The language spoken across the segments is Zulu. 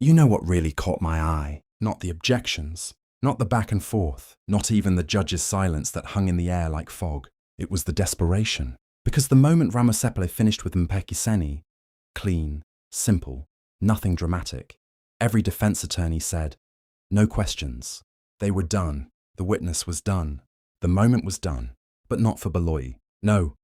You know what really caught my eye? Not the objections, not the back and forth, not even the judge's silence that hung in the air like fog. It was the desperation. Because the moment Ramosepole finished with Mpekiseni, clean, simple, nothing dramatic, every defense attorney said, no questions. They were done. The witness was done. The moment was done. But not for Baloyi. No.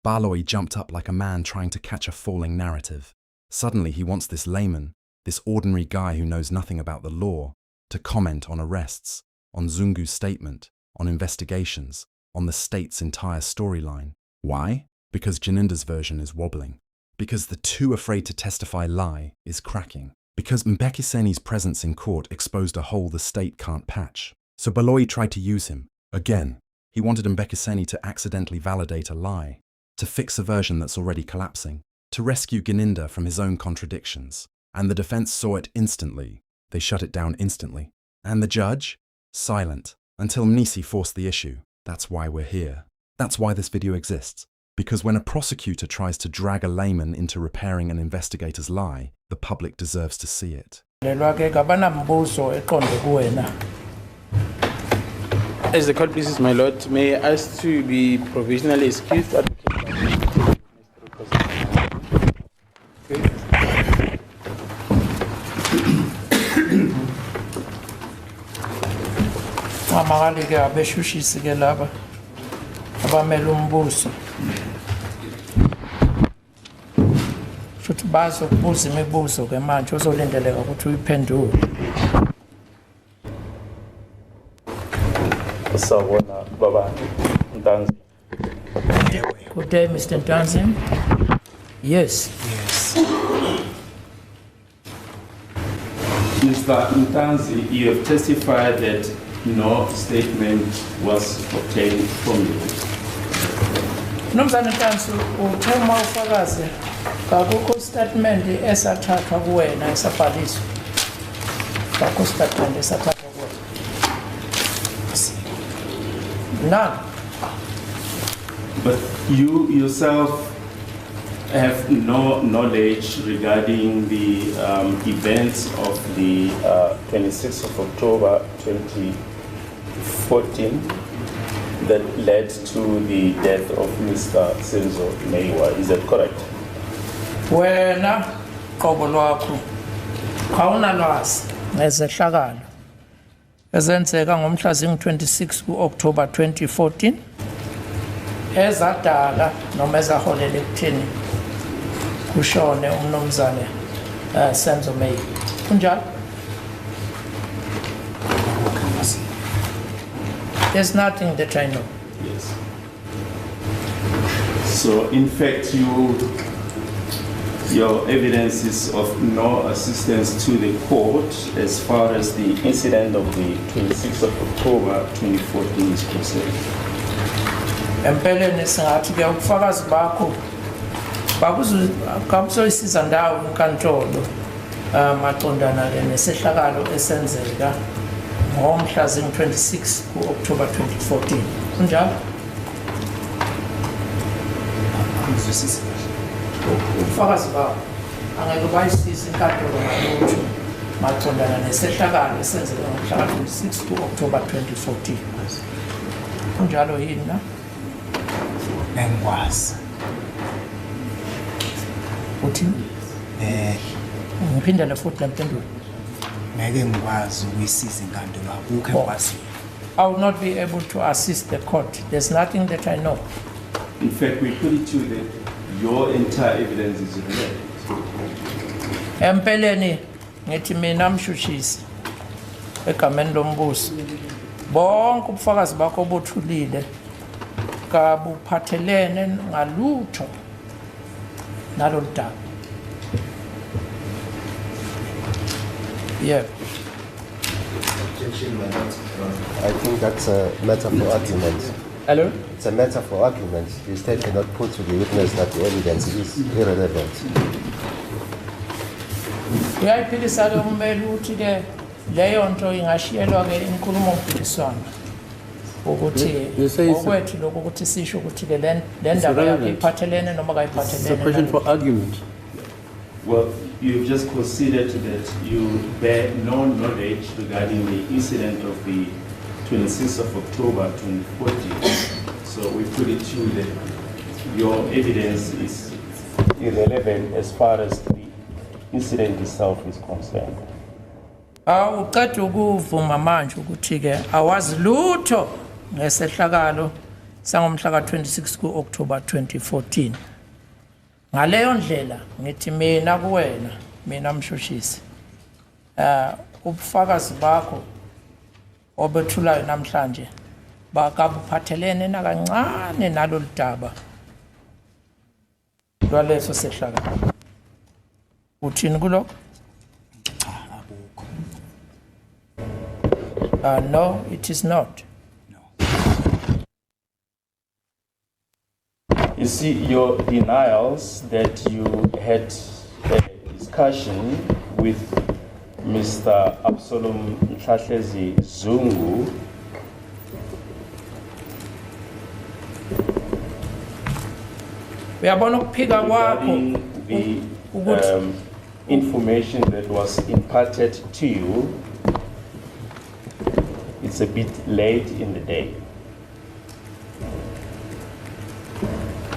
Baloyi jumped up like a man trying to catch a falling narrative. Suddenly he wants this layman, this ordinary guy who knows nothing about the law, to comment on arrests, on Zungu's statement, on investigations, on the state's entire storyline. Why? Because Janinda's version is wobbling. Because the too afraid to testify lie is cracking. Because Mpekiseni's presence in court exposed a hole the state can't patch. So Baloyi tried to use him. Again. He wanted Mpekiseni to accidentally validate a lie, to fix a version that's already collapsing, to rescue Janinda from his own contradictions. And the defense saw it instantly. They shut it down instantly. And the judge? Silent. Until Mnisi forced the issue. That's why we're here. That's why this video exists. Because when a prosecutor tries to drag a layman into repairing an investigator's lie, the public deserves to see it. As the court pleases, my lord, may I ask to be provisionally excused? Amagalike abeshushisi ke laba abamela umbuso futhi bazokubuza imibuzo ke manje uzolindeleka ukuthi uyiphendule. Sawona baba Ntanzi. Good day, Mr. Ntanzi. Yes. Mr. Ntanzi, you have testified that no statement was obtained from you. Nomzana Ntanzi, uthema ufakazi kakukho statement esathathwa kuwena esabhaliswa. Kakukho statement esathathwa kuwena. None. But you yourself have no knowledge regarding the events of the 26th of October 2014 that led to the death of Mr. Senzo Meyiwa. Is that correct? Wena qobo lwakho khawuna lwazi ngezehlakalo ezenzeka ngomhla zing-26 ku-October 2014 ezadala noma ezaholela ekutheni kushone umnumzane Senzo Meyiwa. Kunjalo? There's nothing that I know. Yes. So in fact your evidence is of no assistance to the court as far as the incident of the 26th of October 2014 is concerned. Empeleni singathi ke ubufakazi bakho bakuzoyisiza ndawo inkantolo maqondana nesehlakalo esenzeka ngomhla zing-26 ku-October 2014. Kunjalo? Ubufakazi bakho angeke bayisize inkantolo ngalutho maqondana nesehlakalo esenzeka ngomhla 26 ku-October 2014. Kunjalo yini na? Engikwazi. Uthi? Ngiphindele futhi lempendulo. Ngeke ngikwazi ukuyisiza inkantolo akukho engikwazi. I will not be able to assist the court. There's nothing that I know. In fact, we put it to you that your entire evidence is irrelevant. Empeleni ngithi mina mshushisi egameni lombuso. Bonke ubufakazi bakho obuthulile kabuphathelene ngalutho nalolu daba. Yeah. I think that's a matter for argument. Hello? It's a matter for argument. The state cannot put to the witness that the evidence is irrelevant. Uyayiphikisa ke umbeli ukuthi ke leyo nto ingashiyelwa ke inkulumo mpikiswano ukuthi okwethu lokho ukuthi sisho ukuthi ke le ndaba yakhe iphathelene noma kayiphathelene. It's a question for argument. Well, you've just considered that you bear no knowledge regarding the incident of the 26th of October 2014. So we put it to you that your evidence is irrelevant as far as the incident itself is concerned. Uqeda ukuvuma manje ukuthi ke awazi lutho ngesehlakalo sangomhla ka26 kuOctober 2014. Ngaleyo ndlela ngithi mina kuwena mina Mshushisi ubufakazi bakho obethulayo namhlanje bakabuphathelene nakancane naloludaba lwaleso sehlakalo. Uthini kuloko? No, it is not. You see, your denials that you had a discussion with Mr. Absalom Mhlahlezi Zungu regarding the information that was imparted to you, it's a bit late in the day.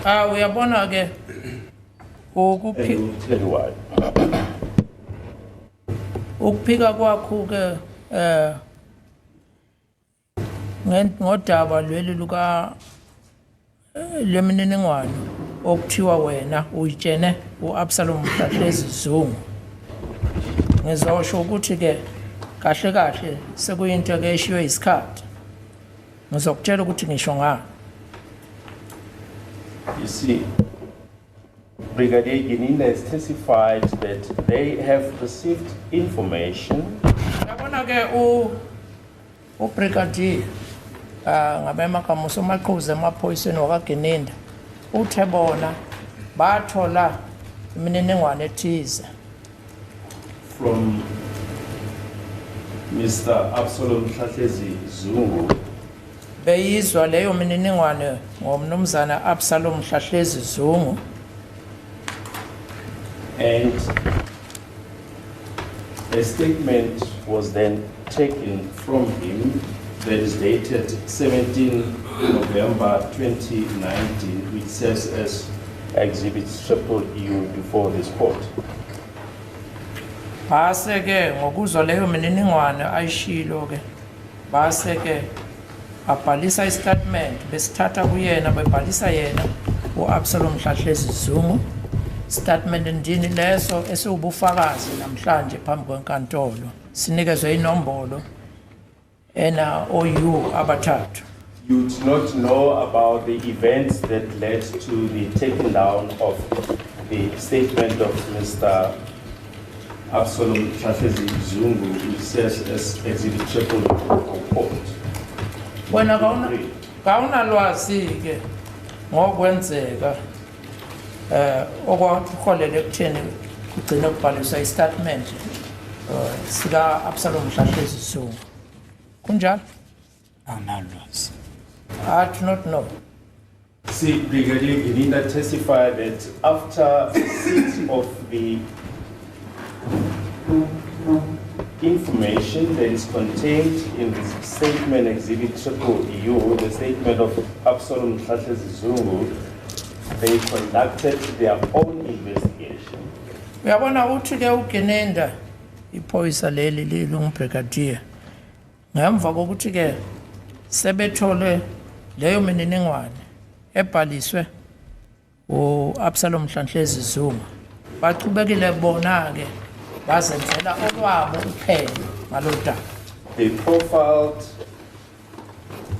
Uyabona ke And we'll tell you why. ukuphika kwakho ke ngodaba leli luka lemininingwane okuthiwa wena uyitshene uAbsalom Mhlahlezi Zungu. Ngizosho ukuthi ke kahle kahle sekuyinto ke eshiwe isikhathi. Ngizokutshela ukuthi ngisho ngani. You see, Brigadier Gininda has testified that they have received information Yabona ke ubrigadier ngabema kamuso maqhuze emaphoyiseni wakaGininda uthe bona bathola imininingwane ethize from Mr. Absalom Mhlahlezi Zungu beyizwa leyo mininingwane ngomnumzana Absalom Mhlahlezi Zungu. and a statement was then taken from him that is dated 17 November 2019, which serves as Exhibit U before this court. Base ke ngokuzwa leyo mininingwane ayishilo ke base ke abhalisa istatement besithatha kuyena bebhalisa yena uAbsalom Mhlahlezi Zungu. Statement ndini leso esubufakazi namhlanje phambi kwenkantolo sinikezwe inombolo ena OU abathathu. You do not know about the events that led to the taking down of the statement of Mr. Absalom Mhlahlezi Zungu, which says as Exhibit report. Wena kaunalwazi ke ngokwenzeka okwakuholele ekutheni kugcina kubhaliswa istatement sika Absalom Mhlahlezi Zungu. Kunjalo? Awunalwazi. I do not know. See, Brigadier Gininda testified that after receipt of the information that is contained in the statement Exhibit U, the statement of Absalom Mhlahlezi Zungu, they conducted their own investigation. Uyabona uthi ke uGininda iphoyisa leli lilungubrigadier ngemva kokuthi ke sebethole leyo mininingwane ebhaliswe uAbsalom Mhlahlezi Zungu baqhubekile bona ke bazenzela okwabo uphenyo ngalodaba. They profiled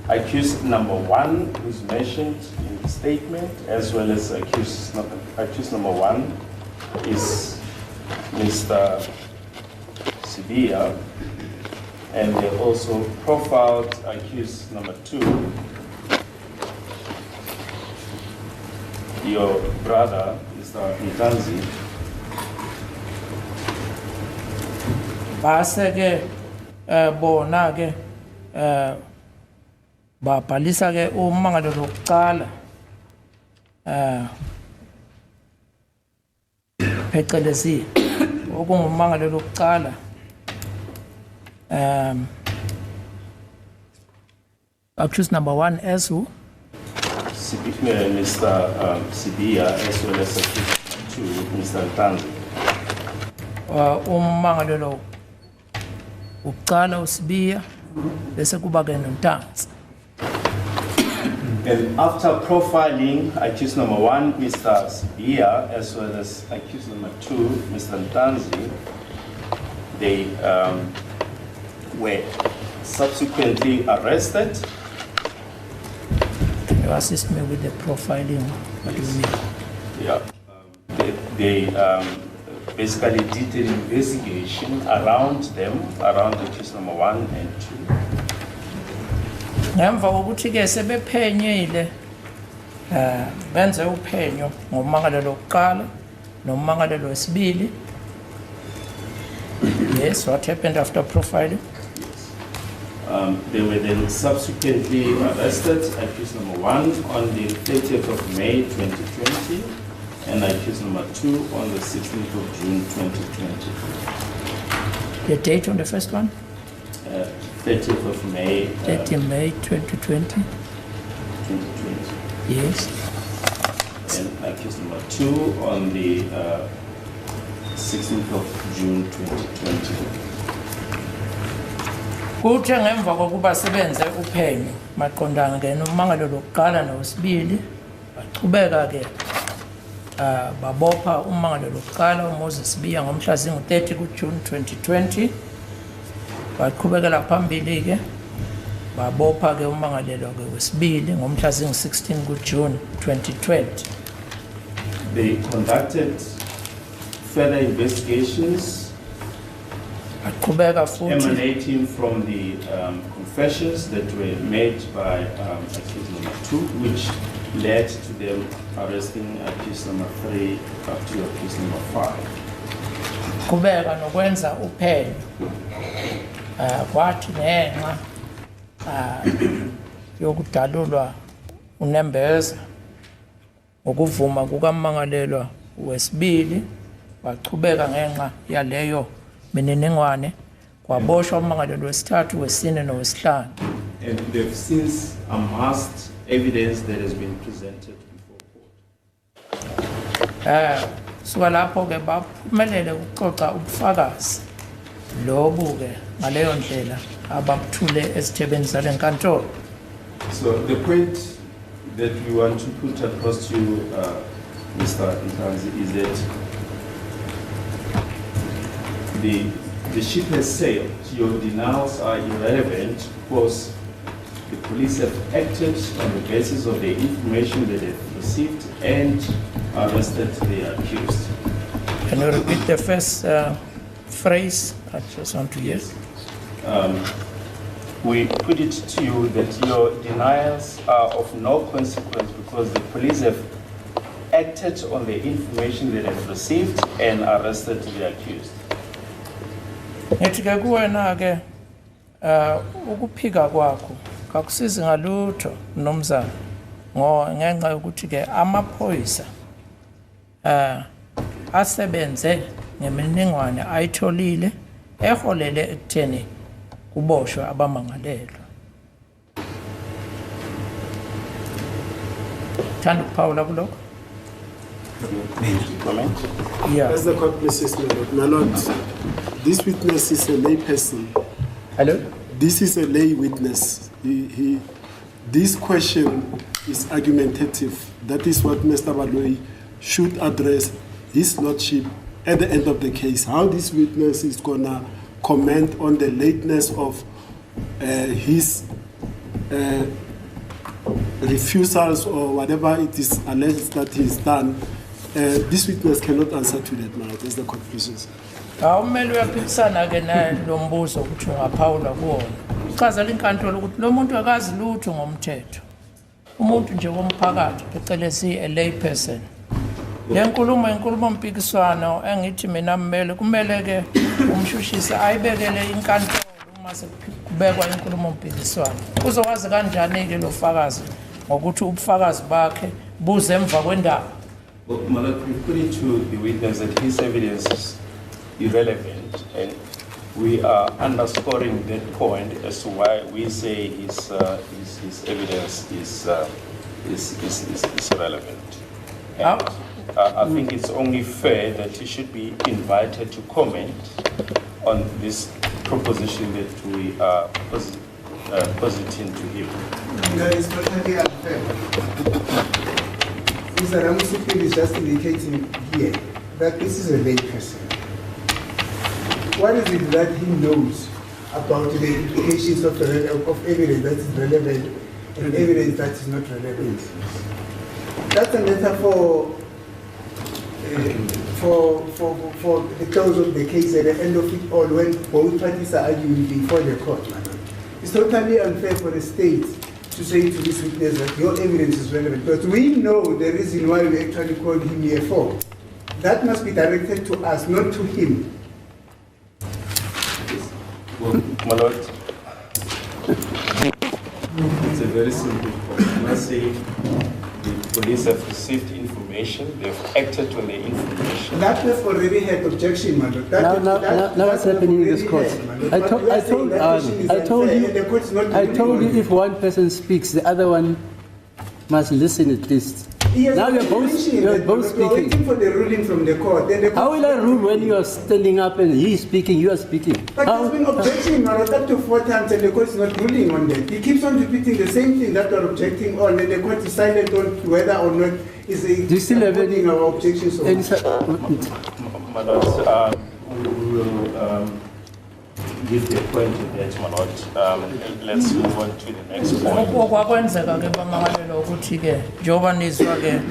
accused number 1, who's mentioned in the statement, as well as accused number 1 is Mr. Sibia, and they also profiled accused number 2, your brother, Mr. Ntanzi. Base ke bona ke babhalisa ke umangalo lokuqala phecelezi okungumangalo lokuqala accused number 1 as who? Mr. Sibia, as well as accused to Mr. Ntanzi. Umangalo lo uqala uSibiya bese kuba ke noNtanzi. And after profiling accused number 1, Mr. Sibia, as well as accused number 2, Mr. Ntanzi, they were subsequently arrested. Can you assist me with the profiling? What do you mean? Yeah. They basically did an investigation around them, around accused number 1 and 2. Ngemva kokuthi ke sebephenyile benze uphenyo ngomangalo lokuqala nomangalo wesibili. Yes, what happened after profiling? They were then subsequently arrested, accused number 1 on the 30th of May 2020 and accused number 2 on the 16th of June 2020. The date on the first one? 30th of May 30 May 2020. 2020. Yes. And accused number 2 on the 16th of June 2020. Kuthe ngemva kokuba sebenze uphenyo maqondana ke nomangalo lokuqala nowesibili baqhubeka ke babopha umangalo lokuqala uMoses Sibiya ngomhla zingu-30 kuJune 2020 baqhubekela phambili ke babopha ke umangalelo ke wesibili ngomhla zingu-16 kuJune 2020. They conducted further investigations emanating from the confessions that were made by accused number 2, which led to them arresting accused number 3 up to accused number 5. Kubeka nokwenza uphenyo kwathi ngenxa yokudalulwa uNembeza ngokuvuma kukamangalelwa wesibili waqhubeka ngenxa yaleyo mininingwane kwaboshwa umangalelwa wesithathu wesine nowesihlanu. And they've since amassed evidence that has been presented before court. Suka lapho ke baphumelele ukuxoxa ubufakazi lobu ke ngaleyo ndlela ababuthule esithebeni sale nkantolo. So the point that we want to put across to you, Mr. Ntanzi, is that the ship has sailed. Your denials are irrelevant because the police have acted on the basis of the information that they've received and arrested the accused. Can you repeat the first phrase? I just want to hear. We put it to you that your denials are of no consequence because the police have acted on the information that they've received and arrested the accused. Ngithi ke kuwena ke ukuphika kwakho kakusizi ngalutho nomzana ngenxa yokuthi ke amaphoyisa asebenze ngemininingwane ayitholile eholele ekutheni kuboshwe abamangalelwa. Thanda ukuphawula kulokho? Comment? Yeah. As the court pleases, my lord, this witness is a lay person. Hello? This is a lay witness. This question is argumentative. That is what Mr. Baloyi should address his lordship at the end of the case. How this witness is gonna comment on the lateness of his refusals or whatever it is alleged that he's done. This witness cannot answer to that now, as the court pleases. Awumele uyaphikisana ke nalo mbuzo ukuthi ungaphawula kuwona. Uchazela inkantolo ukuthi lo muntu akazi lutho ngomthetho. Umuntu nje womphakathi phecelezi a lay person. Le nkulumo inkulumo mpikiswano engithi mina mmele kumele ke umshushisi ayibekele inkantolo uma sekubekwa inkulumo mpikiswano. Uzowazi kanjani ke lo fakazi ngokuthi ubufakazi bakhe buze emva kwendaba? Well, Malak, we put it to the witness that his evidence irrelevant, and we are underscoring that point as to why we say his evidence is relevant. And I think it's only fair that he should be invited to comment on this proposition that we are positing to him. No, it's totally unfair. Mr. Ramusipil is just indicating here that this is a lay person. What is it that he knows about the implications of evidence that is relevant and evidence that is not relevant? That's a metaphor for the close of the case at the end of it all when both parties are arguing before the court. It's totally unfair for the state to say to this witness that your evidence is relevant, but we know the reason why we actually called him here for. That must be directed to us, not to him. Well, my lord, it's a very simple point. I must say the police have received information, they've acted on the information. That was already had objection, my lord. Now what's happening in this court? I told you if one person speaks, the other one must listen at least. Now you're both speaking. Waiting for the ruling from the court. Then the court. How will I rule when you are standing up and he's speaking, you are speaking? But there's been objection, my lord, up to 4 times, and the court is not ruling on that. He keeps on repeating the same thing that we're objecting on, and the court is silent on whether or not is a. Do you still have any our objections? My lord, we will give the point to that, my lord. Let's move on to the next point. Okwakwenzeka ke bamakalela ukuthi ke njengoba nizwa ke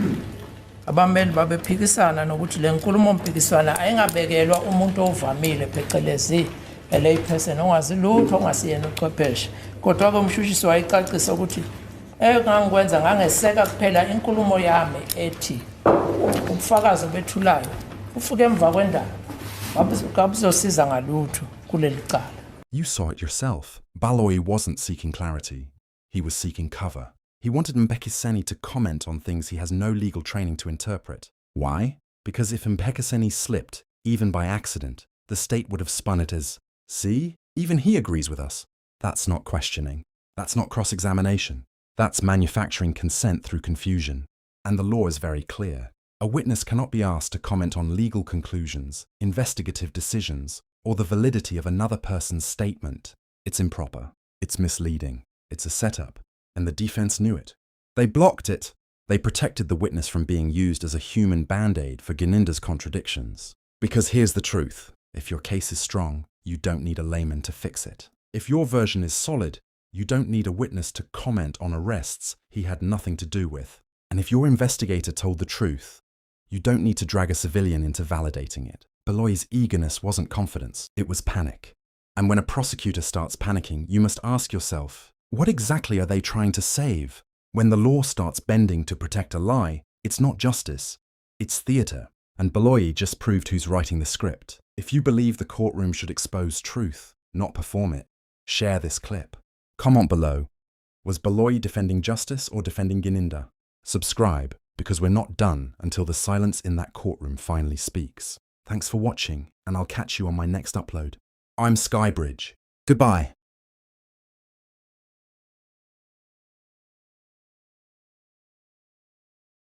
abameli babephikisana nokuthi le nkulumo mpikiswana ayingabekelwa umuntu ovamile phecelezi lay person ongazi lutho ongasiyena uchwepheshe kodwa ke umshushisi wayicacisa ukuthi engangikwenza ngangeseka kuphela inkulumo yami ethi ubufakazi bethulayo ufike emva kwendaba babuzosiza ngalutho kuleli cala. You saw it yourself. Baloyi wasn't seeking clarity. He was seeking cover. He wanted Mpekiseni to comment on things he has no legal training to interpret. Why? Because if Mpekiseni slipped, even by accident, the state would have spun it as, see, even he agrees with us. That's not questioning. That's not cross-examination. That's manufacturing consent through confusion. And the law is very clear. A witness cannot be asked to comment on legal conclusions, investigative decisions, or the validity of another person's statement. It's improper. It's misleading. It's a setup. And the defense knew it. They blocked it. They protected the witness from being used as a human band-aid for Gininda's contradictions. Because here's the truth. If your case is strong, you don't need a layman to fix it. If your version is solid, you don't need a witness to comment on arrests he had nothing to do with. And if your investigator told the truth, you don't need to drag a civilian into validating it. Baloyi's eagerness wasn't confidence, it was panic. And when a prosecutor starts panicking, you must ask yourself, what exactly are they trying to save? When the law starts bending to protect a lie, it's not justice, it's theatre. And Baloyi just proved who's writing the script. If you believe the courtroom should expose truth, not perform it, share this clip. Comment below. Was Baloyi defending justice or defending Gininda? Subscribe, because we're not done until the silence in that courtroom finally speaks. Thanks for watching, and I'll catch you on my next upload. I'm Skybridge. Goodbye.